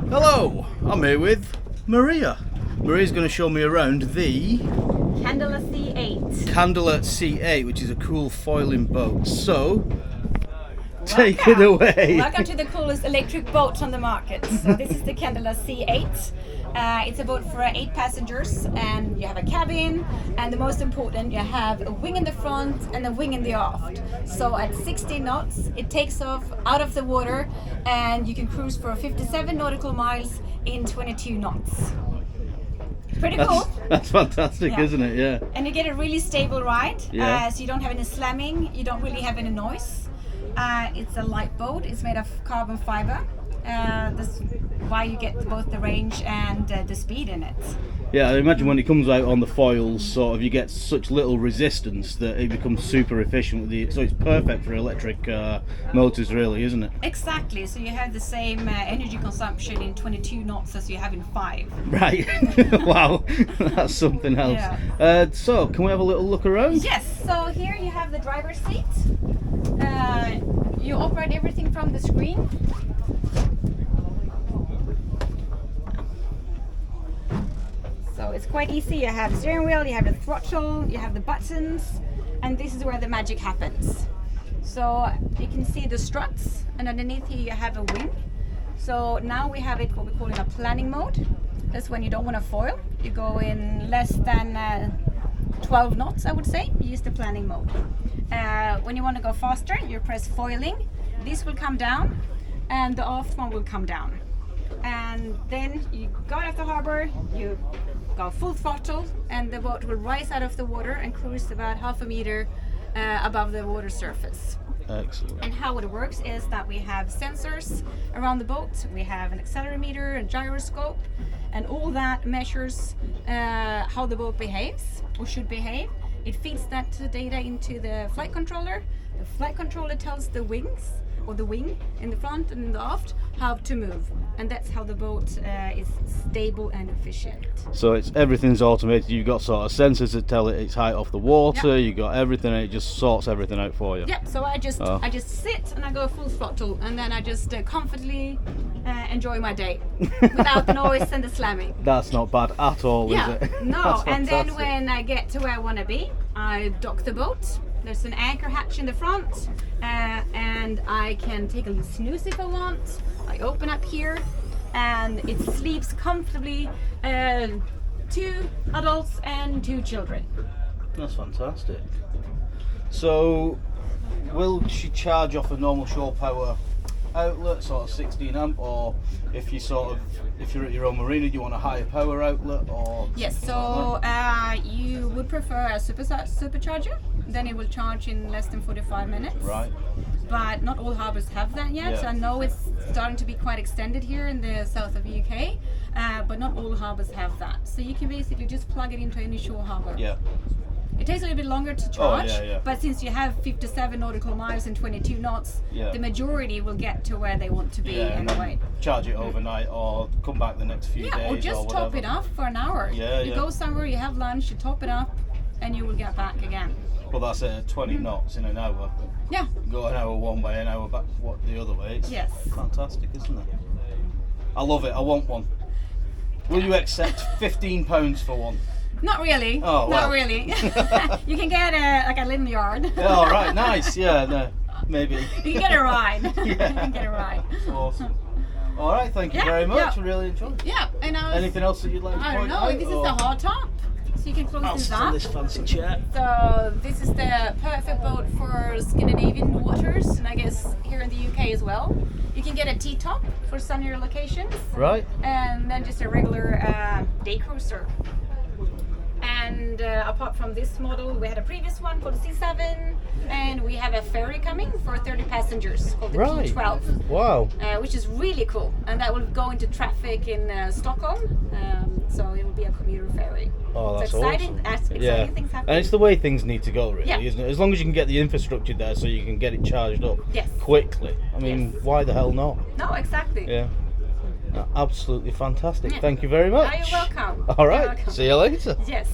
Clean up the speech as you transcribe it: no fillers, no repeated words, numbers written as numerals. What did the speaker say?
Hello, I'm here with Maria. Maria's going to show me around the Candela C8. Candela C8, which is a cool foiling boat. So, take it away. Welcome to the coolest electric boat on the market. So this is the Candela C8. It's a boat for 8 passengers, and you have a cabin, and the most important, you have a wing in the front and a wing in the aft. So at 60 knots, it takes off out of the water, and you can cruise for 57 nautical miles in 22 knots. Pretty cool. That's fantastic, Yeah. isn't it? Yeah. And you get a really stable ride, Yeah. so you don't have any slamming, you don't really have any noise. It's a light boat, it's made of carbon fiber. That's why you get both the range and the speed in it. Yeah, I imagine when it comes out on the foils, sort of, you get such little resistance that it becomes super efficient with the. So it's perfect for electric motors, really, isn't it? Exactly, so you have the same energy consumption in 22 knots as you have in 5. Right. Wow, that's something else. Yeah. So, can we have a little look around? Yes, so here you have the driver's seat. You operate everything from the screen. So it's quite easy. You have the steering wheel, you have the throttle, you have the buttons, and this is where the magic happens. So you can see the struts, and underneath here you have a wing. So now we have it what we call in a planning mode. That's when you don't want to foil. You go in less than 12 knots, I would say. You use the planning mode. When you want to go faster, you press foiling. This will come down, and the aft one will come down. And then you go out of the harbor, you go full throttle, and the boat will rise out of the water and cruise about half a meter above the water surface. Excellent. And how it works is that we have sensors around the boat, we have an accelerometer, a gyroscope, and all that measures how the boat behaves or should behave. It feeds that data into the flight controller. The flight controller tells the wings, or the wing in the front and in the aft, how to move, and that's how the boat is stable and efficient. So everything's automated. You've got sort of sensors that tell it it's height off the water. Yep. You've got everything, and it just sorts everything out for you. Yep. So I just sit and I go full throttle, and then I just comfortably enjoy my day without the noise and the slamming. That's not bad at all, Yeah. is it? No. That's And then fantastic. when I get to where I want to be, I dock the boat. There's an anchor hatch in the front, and I can take a little snooze if I want. I open up here, and it sleeps comfortably. 2 adults and 2 children. That's fantastic. So, will she charge off a normal shore power outlet, sort of 16 amp, or if you're at your own marina, do you want a higher power outlet, or? Yes. So you would prefer a supercharger? Then it will charge in less than 45 minutes. Right. But not all harbours have that yet. Yeah. I know it's starting to be quite extended here in the south of the UK, but not all harbours have that. So you can basically just plug it into any shore harbour. Yeah. It takes a little bit longer to charge, yeah. but since you have 57 nautical miles and 22 knots, Yeah. the majority will get to where they want to be And then anyway. charge it overnight, or come back the next few Yeah, days, or just top whatever. it up for an hour. Yeah, you yeah. go somewhere, you have lunch, you top it up, and you will get back again. Well, that's 20 knots in an hour. Yeah. Go an hour one way, an hour back the other way. It's Yes. fantastic, isn't it? I love it. I want one. Will you accept £15 for one? Not really. Oh, well. Not really. You can get like a little yard. Yeah, all right, nice. Yeah, no, maybe. You can get a ride. Yeah. You can get a ride. Awesome. All right, thank you Yeah, very much. yeah. I really enjoyed it. Yeah, and Anything else that you'd like to I point don't know. out? This is or- the hard top, so you can close I'll this sit up. on this fancy chair. So this is the perfect boat for Scandinavian waters, and I guess here in the UK as well. You can get a T-top for sunnier locations, Right. and then just a regular day cruiser. And apart from this model, we had a previous one called the C7, and we have a ferry coming for 30 passengers called the Right. P12, Wow. which is really cool. And that will go into traffic in Stockholm, so it will be a commuter ferry. Oh, that's so exciting, awesome. exciting Yeah, things happening. and it's the way things need to go, really, Yeah. isn't it? As long as you can get the infrastructure there, so you can get it charged up Yes. quickly. I mean, Yes. why the hell not? No, exactly. Yeah. Absolutely fantastic. Yeah. Thank you very much. You're welcome. All You're right. welcome. See you later. Yes.